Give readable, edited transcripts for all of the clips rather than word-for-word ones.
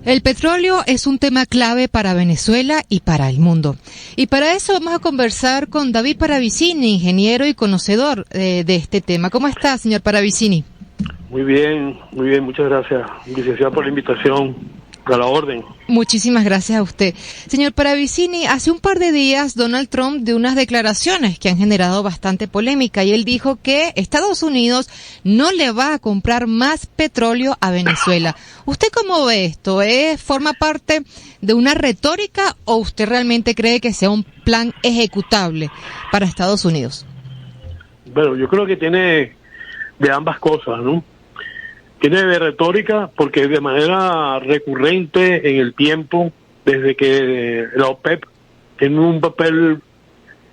El petróleo es un tema clave para Venezuela y para el mundo. Y para eso vamos a conversar con David Paravicini, ingeniero y conocedor de este tema. ¿Cómo está, señor Paravicini? Muy bien, muchas gracias, licenciado, por la invitación. A la orden. Muchísimas gracias a usted. Señor Paravicini, hace un par de días Donald Trump dio unas declaraciones que han generado bastante polémica y él dijo que Estados Unidos no le va a comprar más petróleo a Venezuela. ¿Usted cómo ve esto? ¿Forma parte de una retórica o usted realmente cree que sea un plan ejecutable para Estados Unidos? Bueno, yo creo que tiene de ambas cosas, ¿no? Tiene de retórica porque de manera recurrente en el tiempo, desde que la OPEP tiene un papel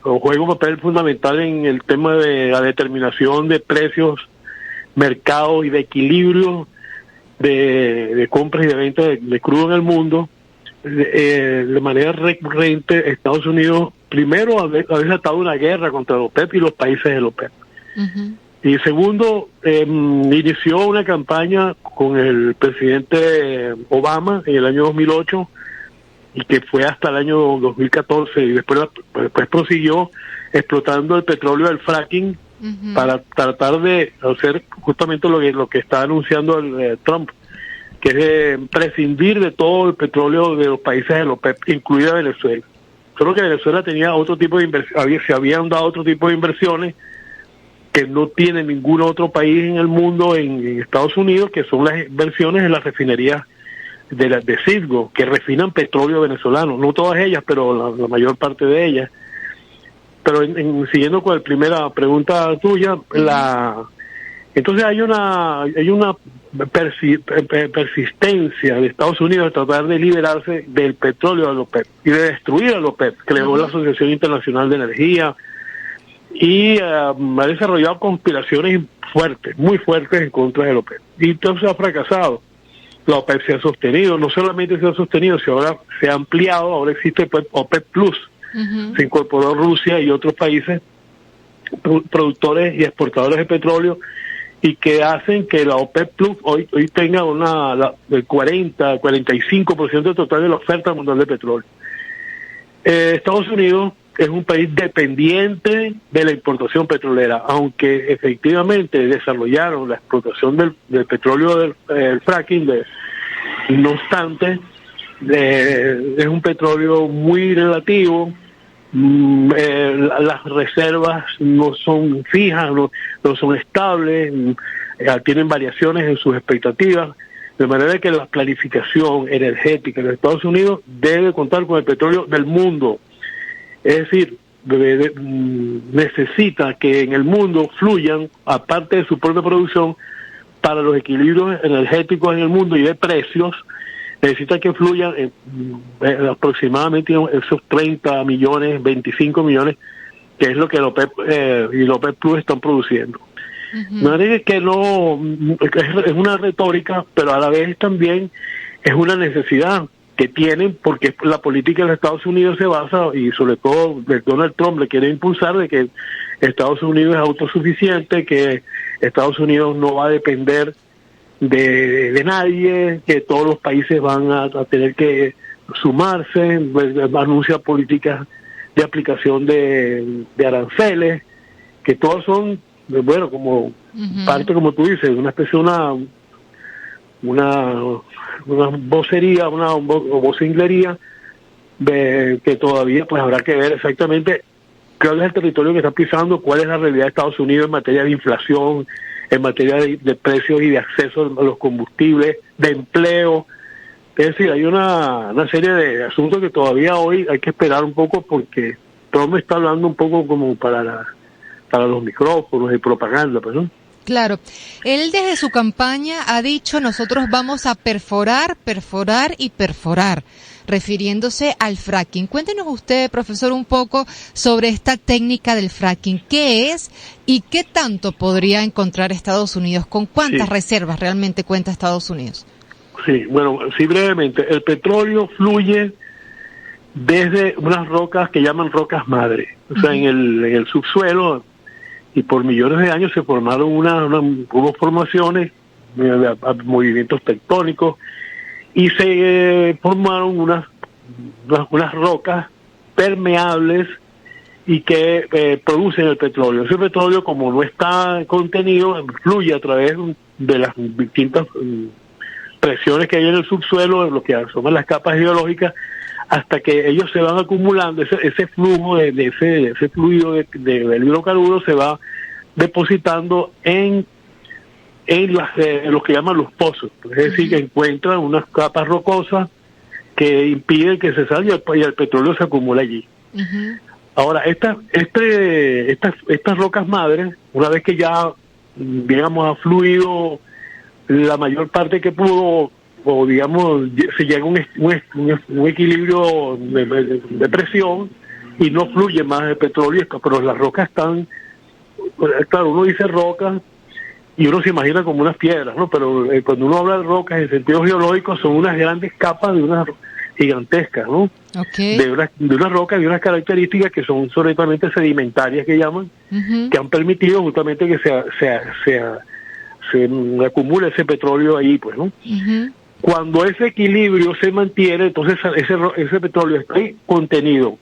o juega un papel fundamental en el tema de la determinación de precios, mercados y de equilibrio de compras y de ventas de crudo en el mundo, de manera recurrente Estados Unidos primero ha desatado una guerra contra la OPEP y los países de la OPEP. Uh-huh. Y segundo, inició una campaña con el presidente Obama en el año 2008 y que fue hasta el año 2014 y después prosiguió explotando el petróleo del fracking uh-huh. para tratar de hacer justamente lo que está anunciando Trump, que es prescindir de todo el petróleo de los países de la OPEP, incluida Venezuela. Solo que Venezuela tenía otro tipo de inversiones, se habían dado otro tipo de inversiones que no tiene ningún otro país en el mundo, en Estados Unidos, que son las inversiones en las refinerías de Citgo, que refinan petróleo venezolano, no todas ellas, pero la mayor parte de ellas. Pero siguiendo con la primera pregunta tuya, entonces hay una persistencia de Estados Unidos de tratar de liberarse del petróleo de la OPEP y de destruir a la OPEP, creó la Asociación Internacional de Energía, y ha desarrollado conspiraciones fuertes, muy fuertes en contra de la OPEP. Y entonces ha fracasado. La OPEP se ha sostenido, no solamente se ha sostenido, sino ahora se ha ampliado, ahora existe OPEP Plus. Uh-huh. Se incorporó Rusia y otros países productores y exportadores de petróleo y que hacen que la OPEP Plus hoy tenga el 45% total de la oferta mundial de petróleo. Estados Unidos es un país dependiente de la importación petrolera, aunque efectivamente desarrollaron la explotación del petróleo del fracking, no obstante, es un petróleo muy relativo, las reservas no son fijas, no son estables, tienen variaciones en sus expectativas, de manera que la planificación energética de Estados Unidos debe contar con el petróleo del mundo. Es decir, necesita que en el mundo fluyan, aparte de su propia producción, para los equilibrios energéticos en el mundo y de precios, necesita que fluyan aproximadamente esos 30 millones, 25 millones, que es lo que la OPEP y la OPEP Plus están produciendo. Uh-huh. No es que es una retórica, pero a la vez también es una necesidad que tienen, porque la política de Estados Unidos se basa, y sobre todo Donald Trump le quiere impulsar, de que Estados Unidos es autosuficiente, que Estados Unidos no va a depender de nadie, que todos los países van a tener que sumarse, anuncia políticas de aplicación de aranceles, que todos son, bueno, como uh-huh. parte, como tú dices, una especie de una vocería, una vocinglería que todavía pues habrá que ver exactamente cuál es el territorio que está pisando, cuál es la realidad de Estados Unidos en materia de inflación, en materia de precios y de acceso a los combustibles, de empleo. Es decir, hay una serie de asuntos que todavía hoy hay que esperar un poco, porque Trump está hablando un poco como para los micrófonos y propaganda, pues, ¿no? Claro. Él desde su campaña ha dicho: nosotros vamos a perforar y perforar, refiriéndose al fracking. Cuéntenos usted, profesor, un poco sobre esta técnica del fracking. ¿Qué es y qué tanto podría encontrar Estados Unidos? ¿Con cuántas reservas realmente cuenta Estados Unidos? Sí, bueno, sí, brevemente. El petróleo fluye desde unas rocas que llaman rocas madre. O sea, en el subsuelo, y por millones de años se formaron unas formaciones, movimientos tectónicos, y se formaron unas rocas permeables y que producen el petróleo. Ese petróleo, como no está contenido, fluye a través de las distintas presiones que hay en el subsuelo, lo que son las capas geológicas, hasta que ellos se van acumulando, ese flujo de ese fluido del hidrocarburo se va depositando en los que llaman los pozos. Es decir, que encuentran unas capas rocosas que impiden que se salga y el petróleo se acumula allí. Ahora, estas rocas madres, una vez que ya, digamos, ha fluido la mayor parte que pudo, o digamos, se llega a un equilibrio de presión y no fluye más el petróleo, pero las rocas están, claro, uno dice rocas y uno se imagina como unas piedras, ¿no? Pero cuando uno habla de rocas en sentido geológico son unas grandes capas de unas gigantescas, ¿no? Okay. De unas rocas, de unas características que son solamente sedimentarias, que llaman, que han permitido justamente que se acumule ese petróleo ahí, pues, ¿no? Cuando ese equilibrio se mantiene, entonces ese petróleo está ahí contenido.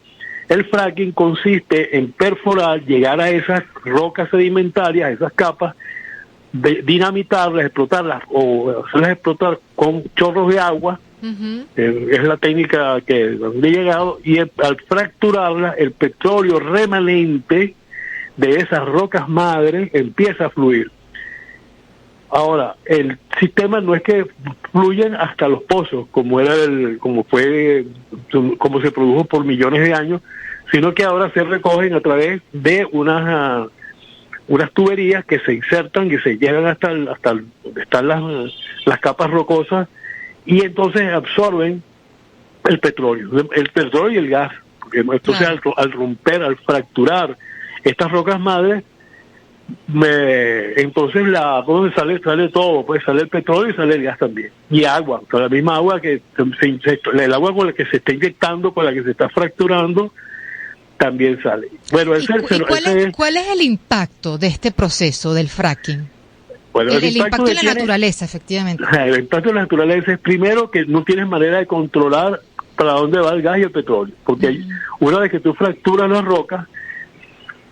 El fracking consiste en perforar, llegar a esas rocas sedimentarias, esas capas, dinamitarlas, explotarlas o hacerlas explotar con chorros de agua. Es la técnica que he llegado, y al fracturarla, el petróleo remanente de esas rocas madres empieza a fluir. Ahora, el sistema no es que fluyen hasta los pozos, como se produjo por millones de años, sino que ahora se recogen a través de unas tuberías que se insertan, que se llegan hasta donde están las capas rocosas, y entonces absorben el petróleo y el gas. Porque entonces al romper, al fracturar estas rocas madres, entonces donde sale todo, pues sale el petróleo y sale el gas también, y agua, o sea, la misma agua que el agua con la que se está inyectando, con la que se está fracturando, también sale. Bueno, ¿cuál es el impacto de este proceso del fracking? Bueno, el impacto en la naturaleza, efectivamente. El impacto en la naturaleza es, primero, que no tienes manera de controlar para dónde va el gas y el petróleo, porque una vez que tú fracturas las rocas,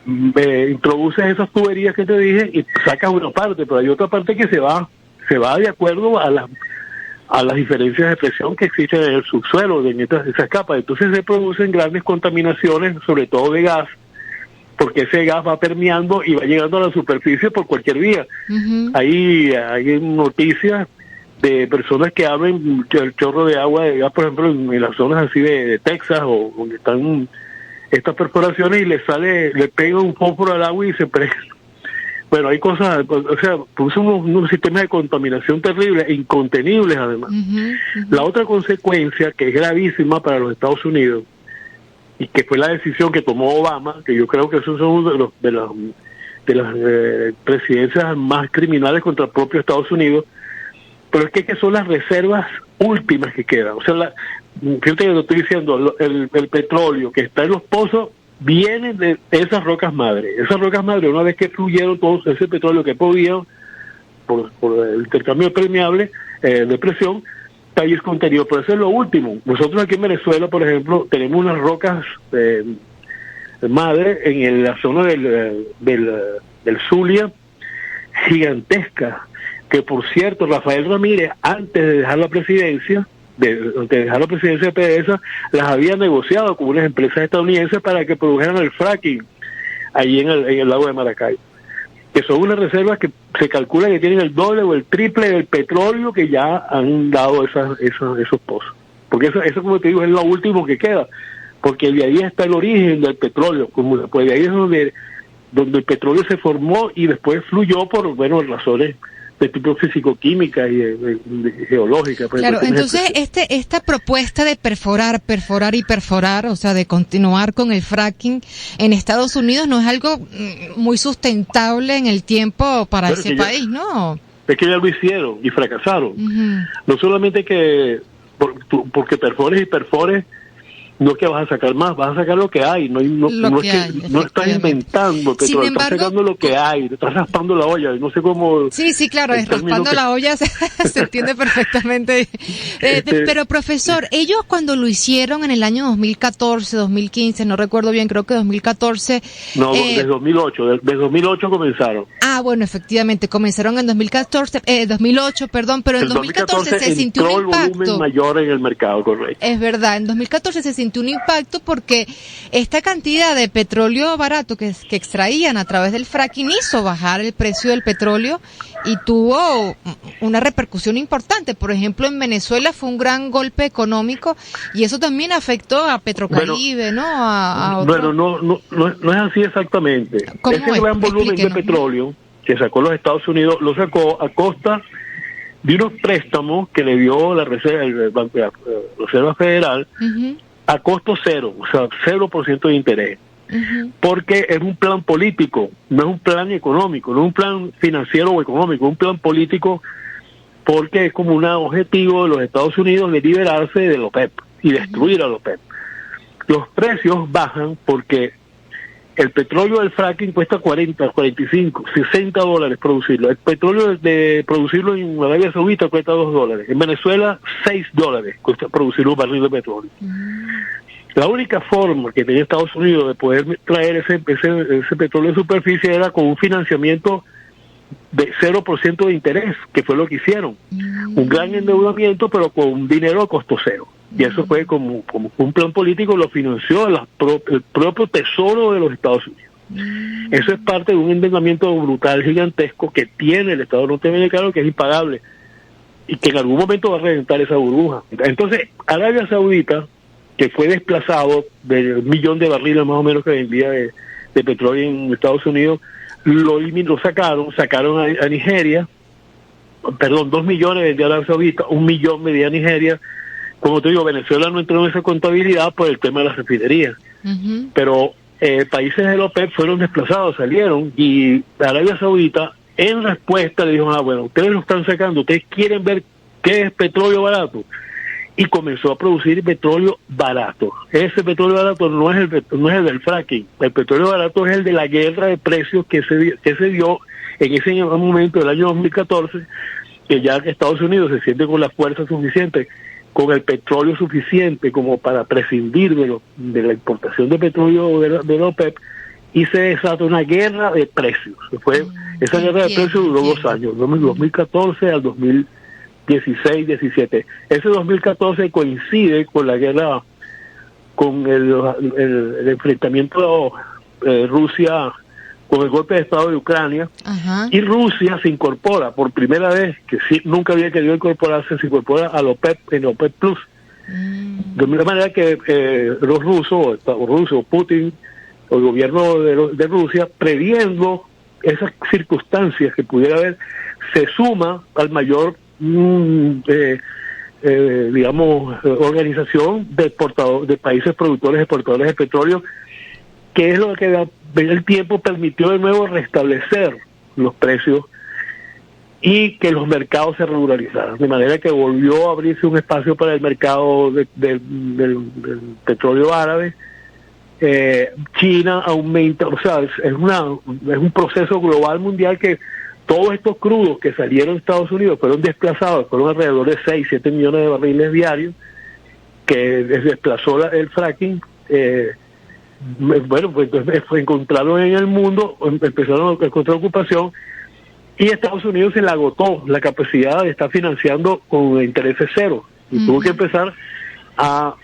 introduces esas tuberías que te dije y sacas una parte, pero hay otra parte que se va de acuerdo a las diferencias de presión que existen en el subsuelo, en esas capas. Entonces se producen grandes contaminaciones, sobre todo de gas, porque ese gas va permeando y va llegando a la superficie por cualquier vía. Hay noticias de personas que abren el chorro de agua de gas, por ejemplo, en las zonas así de Texas, o donde están estas perforaciones, y le pega un fósforo al agua y se prende. Bueno, hay cosas, o sea, puso unos sistemas de contaminación terribles e incontenibles, además. La otra consecuencia, que es gravísima para los Estados Unidos, y que fue la decisión que tomó Obama, que yo creo que esos son uno de las presidencias más criminales contra el propio Estados Unidos, pero es que son las reservas últimas que quedan. O sea, fíjate que lo estoy diciendo, el petróleo que está en los pozos viene de esas rocas madres. Esas rocas madres, una vez que fluyeron todo ese petróleo que podían, por el intercambio permeable, de presión, está ahí contenido. Pero eso es lo último. Nosotros aquí en Venezuela, por ejemplo, tenemos unas rocas madre en la zona del Zulia, gigantescas, que por cierto Rafael Ramírez, antes de dejar la presidencia de PDVSA, las había negociado con unas empresas estadounidenses para que produjeran el fracking allí en el lago de Maracaibo, que son unas reservas que se calcula que tienen el doble o el triple del petróleo que ya han dado esos pozos. Porque eso, como te digo, es lo último que queda, porque de ahí está el origen del petróleo, pues de ahí es donde el petróleo se formó y después fluyó por, razones de tipo físico-química y geológica. Claro, entonces esta propuesta de perforar, o sea, de continuar con el fracking en Estados Unidos no es algo muy sustentable en el tiempo para ese país, ¿no? Es que ya lo hicieron y fracasaron. No solamente que porque perfores, No que vas a sacar más, vas a sacar lo que hay, no estás inventando petróleo, estás sacando lo que hay, estás raspando la olla, no sé cómo... Sí, claro, es raspando la olla, se entiende perfectamente. Pero profesor, ellos cuando lo hicieron en el año 2014, 2015, no recuerdo bien, creo que 2014... No, desde 2008, desde 2008 comenzaron. Bueno, efectivamente, comenzaron en 2008, perdón, pero en 2014 se sintió un impacto. El volumen mayor en el mercado, correcto. Es verdad, en 2014 se sintió un impacto porque esta cantidad de petróleo barato que extraían a través del fracking hizo bajar el precio del petróleo y tuvo una repercusión importante. Por ejemplo, en Venezuela fue un gran golpe económico y eso también afectó a Petrocaribe, ¿no? Bueno, no es así exactamente. Ese gran volumen de petróleo que sacó los Estados Unidos, lo sacó a costa de unos préstamos que le dio la Reserva Federal a costo cero, o sea, 0% de interés. Porque es un plan político, no es un plan económico, no es un plan financiero o económico, es un plan político porque es como un objetivo de los Estados Unidos de liberarse de la OPEP y destruir a la OPEP. Los precios bajan porque el petróleo del fracking cuesta 40, 45, 60 dólares producirlo. El petróleo de producirlo en Arabia Saudita cuesta 2 dólares. En Venezuela, 6 dólares cuesta producir un barril de petróleo. La única forma que tenía Estados Unidos de poder traer ese petróleo de superficie era con un financiamiento de 0% de interés, que fue lo que hicieron. Un gran endeudamiento, pero con un dinero a costo cero. Y eso fue como un plan político, lo financió el propio tesoro de los Estados Unidos. Eso es parte de un endeudamiento brutal, gigantesco, que tiene el Estado norteamericano, que es impagable, y que en algún momento va a reventar esa burbuja. Entonces, Arabia Saudita, que fue desplazado del 1 millón de barriles más o menos que vendía de petróleo en Estados Unidos, lo sacaron a Nigeria, 2 millones vendía Arabia Saudita, 1 millón vendía Nigeria. Como te digo, Venezuela no entró en esa contabilidad por el tema de las refinerías, pero países de la OPEP fueron desplazados, salieron, y Arabia Saudita en respuesta le dijo, bueno, ustedes lo están sacando, ustedes quieren ver qué es petróleo barato, y comenzó a producir petróleo barato. Ese petróleo barato no es el del fracking, el petróleo barato es el de la guerra de precios que se dio en ese momento del año 2014, que ya Estados Unidos se siente con la fuerza suficiente, con el petróleo suficiente como para prescindir de la importación de petróleo de la OPEP, y se desata una guerra de precios. Esa guerra de precios duró 2 años, 2014 al 2016-17. Ese 2014 coincide con la guerra, con el enfrentamiento Rusia, con el golpe de Estado de Ucrania, y Rusia se incorpora por primera vez, que sí, nunca había querido incorporarse, se incorpora a la OPEP, en la OPEP Plus. De la manera que los rusos, Putin, o el gobierno de Rusia, previendo esas circunstancias que pudiera haber, se suma al mayor organización de países productores, exportadores de petróleo, que es lo que el tiempo permitió de nuevo restablecer los precios y que los mercados se regularizaran, de manera que volvió a abrirse un espacio para el mercado del petróleo árabe. China aumenta, o sea, es un proceso global mundial que todos estos crudos que salieron de Estados Unidos fueron desplazados, fueron alrededor de 6-7 millones de barriles diarios, que desplazó el fracking. Pues encontraron en el mundo, empezaron a encontrar ocupación, y Estados Unidos se le agotó la capacidad de estar financiando con intereses cero, y tuvo que empezar a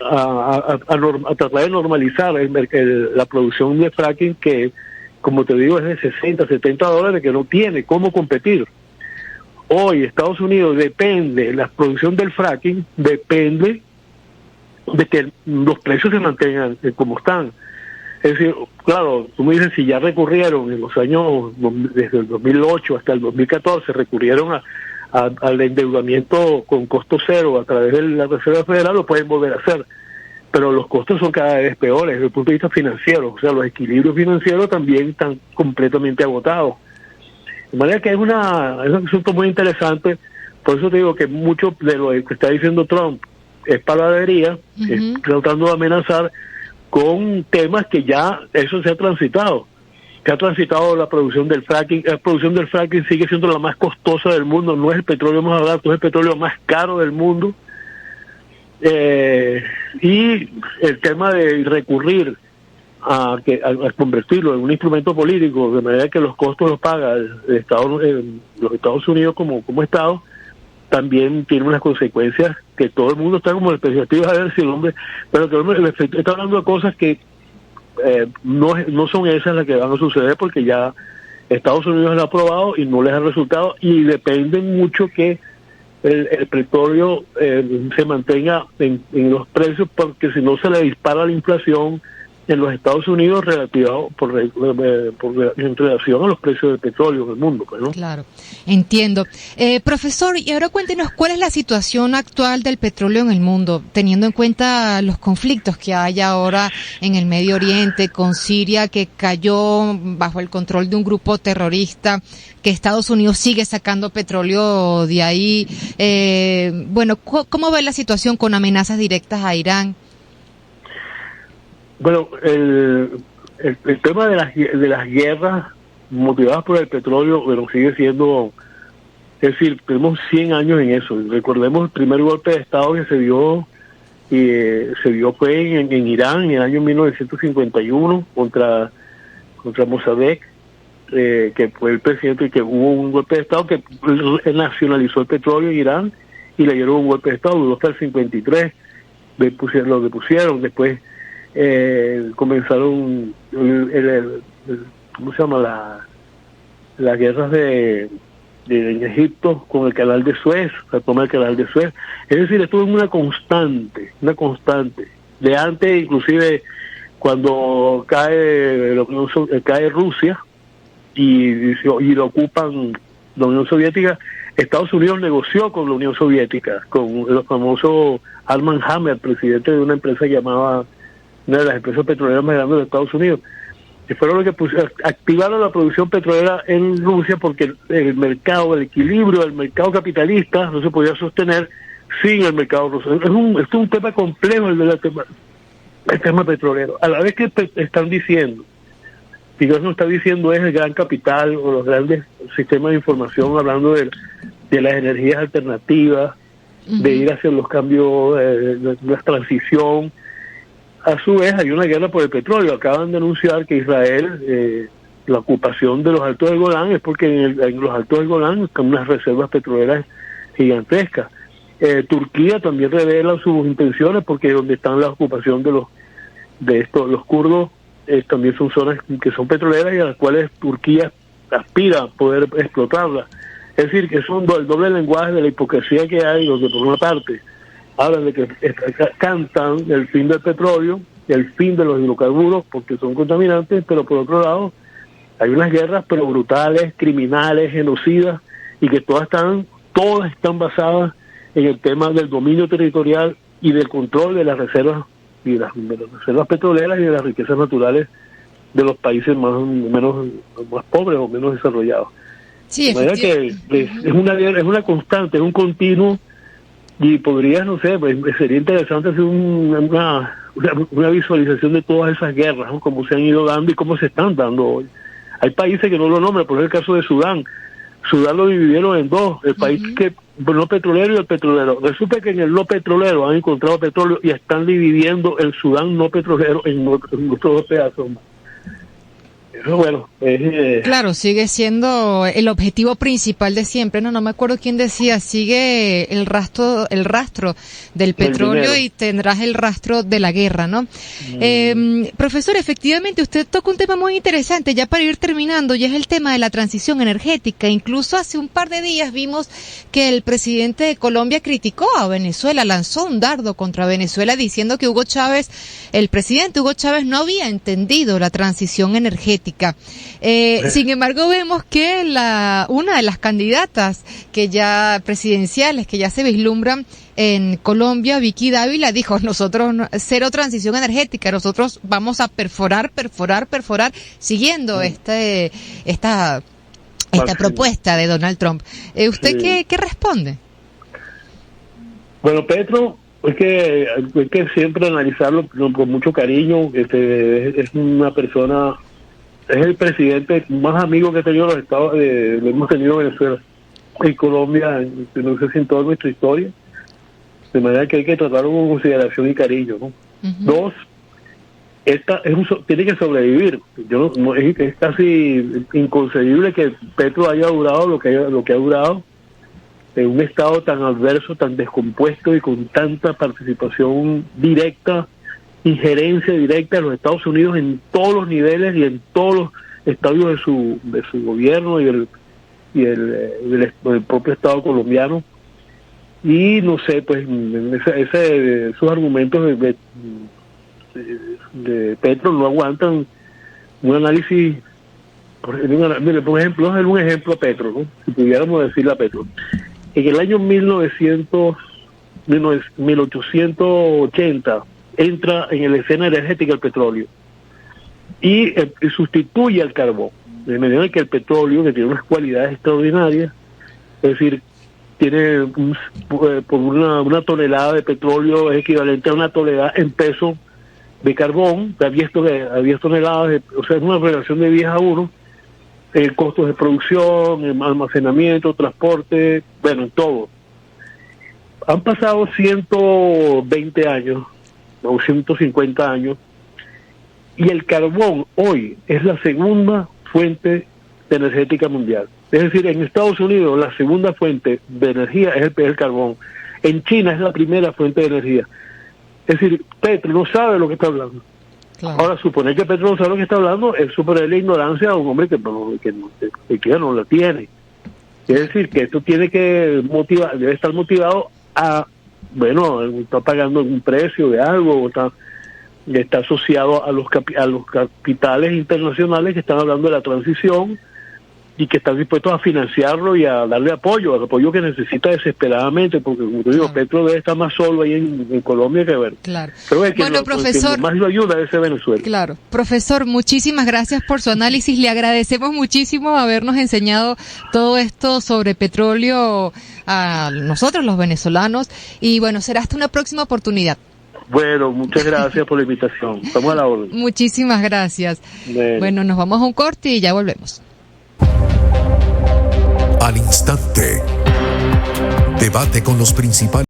tratar de normalizar la producción de fracking, que, como te digo, es de 60, 70 dólares, que no tiene cómo competir. Hoy Estados Unidos la producción del fracking depende de que los precios se mantengan como están. Es decir, claro, tú me dices, si ya recurrieron en los años, desde el 2008 hasta el 2014, recurrieron al endeudamiento con costo cero a través de la Reserva Federal, lo pueden volver a hacer. Pero los costos son cada vez peores desde el punto de vista financiero. O sea, los equilibrios financieros también están completamente agotados. De manera que es un asunto muy interesante. Por eso te digo que mucho de lo que está diciendo Trump es palabrería, es tratando de amenazar con temas que ya eso se ha transitado. Se ha transitado la producción del fracking. La producción del fracking sigue siendo la más costosa del mundo, no es el petróleo más barato, es el petróleo más caro del mundo. Y el tema de recurrir a convertirlo en un instrumento político, de manera que los costos los paga los Estados Unidos como Estado, también tiene unas consecuencias que todo el mundo está como en expectativa a ver si el hombre, pero que el hombre está hablando de cosas que no son esas las que van a suceder, porque ya Estados Unidos lo ha aprobado y no les ha resultado, y depende mucho que el petróleo se mantenga en los precios, porque si no se le dispara la inflación en los Estados Unidos en relación a los precios del petróleo del mundo, pues, ¿no? Claro, entiendo. Profesor, y ahora cuéntenos cuál es la situación actual del petróleo en el mundo, teniendo en cuenta los conflictos que hay ahora en el Medio Oriente, con Siria, que cayó bajo el control de un grupo terrorista, que Estados Unidos sigue sacando petróleo de ahí. Bueno, ¿cómo ve la situación con amenazas directas a Irán? Bueno, el tema de las guerras motivadas por el petróleo, bueno, sigue siendo, es decir, tenemos 100 años en eso. Recordemos el primer golpe de Estado que se dio fue en Irán en el año 1951 contra Mossadegh, que fue el presidente, y que hubo un golpe de Estado que nacionalizó el petróleo en Irán y le dieron un golpe de Estado, duró hasta el 53, lo depusieron, después comenzaron ¿cómo se llama? Las guerras en Egipto con el canal de Suez, la toma del canal de Suez. Es decir, esto es una constante de antes, inclusive cuando cae Rusia y lo ocupan la Unión Soviética. Estados Unidos negoció con la Unión Soviética, con el famoso Armand Hammer, presidente de una empresa llamada, una de las empresas petroleras más grandes de Estados Unidos, que fueron los que activaron la producción petrolera en Rusia, porque el mercado, el equilibrio del mercado capitalista no se podía sostener sin el mercado ruso. Es un tema complejo el tema petrolero. A la vez que están diciendo, Dios no está diciendo es el gran capital o los grandes sistemas de información, hablando de las energías alternativas, de ir hacia los cambios, de la transición. A su vez hay una guerra por el petróleo. Acaban de anunciar que Israel, la ocupación de los Altos del Golán es porque en los Altos del Golán están unas reservas petroleras gigantescas. Turquía también revela sus intenciones, porque donde están la ocupación de los kurdos, también son zonas que son petroleras y a las cuales Turquía aspira a poder explotarlas. Es decir, que es el doble lenguaje de la hipocresía que hay, donde por una parte hablan de que cantan el fin del petróleo, el fin de los hidrocarburos porque son contaminantes, pero por otro lado hay unas guerras pero brutales, criminales, genocidas, y que todas están basadas en el tema del dominio territorial y del control de las reservas y de las reservas petroleras y de las riquezas naturales de los países más pobres o menos desarrollados. Sí, de manera que es una constante, es un continuo, y podría, no sé, pues sería interesante hacer una visualización de todas esas guerras, ¿no? Cómo se han ido dando y cómo se están dando hoy. Hay países que no lo nombran, por ejemplo el caso de Sudán. Sudán lo dividieron en dos, el país que no petrolero y el petrolero. Resulta que en el no petrolero han encontrado petróleo y están dividiendo el Sudán no petrolero en otros dos pedazos más. Eso, bueno, claro, sigue siendo el objetivo principal de siempre. No me acuerdo quién decía, sigue el rastro del petróleo y tendrás el rastro de la guerra, ¿no? Profesor, efectivamente, usted toca un tema muy interesante, ya para ir terminando, y es el tema de la transición energética. Incluso hace un par de días vimos que el presidente de Colombia criticó a Venezuela, lanzó un dardo contra Venezuela diciendo que el presidente Hugo Chávez no había entendido la transición energética. Sin embargo, vemos que una de las candidatas presidenciales que ya se vislumbran en Colombia, Vicky Dávila, dijo: nosotros cero transición energética, nosotros vamos a perforar, siguiendo esta propuesta de Donald Trump. ¿Usted qué responde? Bueno, Petro Es que hay que siempre analizarlo con mucho cariño. Es una persona, es el presidente más amigo que he tenido los Estados, lo hemos tenido en Venezuela y Colombia, no sé si en toda nuestra historia, de manera que hay que tratarlo con consideración y cariño, ¿no? Dos, tiene que sobrevivir. Es casi inconcebible que Petro haya durado lo que ha durado en un estado tan adverso, tan descompuesto y con tanta participación directa, injerencia directa de los Estados Unidos en todos los niveles y en todos los estadios de su gobierno y del propio Estado colombiano. Y no sé, pues esos argumentos de Petro no aguantan un análisis. Por ejemplo, es un ejemplo a Petro, ¿no? Si pudiéramos decirle a Petro, en el año 1880 entra en la escena energética el petróleo y sustituye al carbón, de manera que el petróleo, que tiene unas cualidades extraordinarias, es decir, tiene por una tonelada de petróleo es equivalente a una tonelada en peso de carbón, a 10 toneladas, o sea, es una relación de 10 a 1, costos de producción, almacenamiento, transporte, bueno, en todo. Han pasado 120 años, o 150 años, y el carbón hoy es la segunda fuente energética mundial. Es decir, en Estados Unidos la segunda fuente de energía es el carbón. En China es la primera fuente de energía. Es decir, Petro no sabe lo que está hablando. Claro. Ahora, suponer que Petro no sabe lo que está hablando es suponer la ignorancia a un hombre que no la tiene. Es decir, que esto tiene que motivar, debe estar motivado a, bueno, está pagando un precio de algo, o está asociado a los capitales internacionales que están hablando de la transición y que están dispuestos a financiarlo y a darle apoyo, al apoyo que necesita desesperadamente, porque como te digo, claro, Petro debe estar más solo ahí en Colombia que ver. Claro. Pero es que bueno, profesor, que más lo ayuda es Venezuela. Claro. Profesor, muchísimas gracias por su análisis. Le agradecemos muchísimo habernos enseñado todo esto sobre petróleo a nosotros los venezolanos. Y bueno, será hasta una próxima oportunidad. Bueno, muchas gracias por la invitación. Estamos a la orden. Muchísimas gracias. Bueno, nos vamos a un corte y ya volvemos. Al instante. Debate con los principales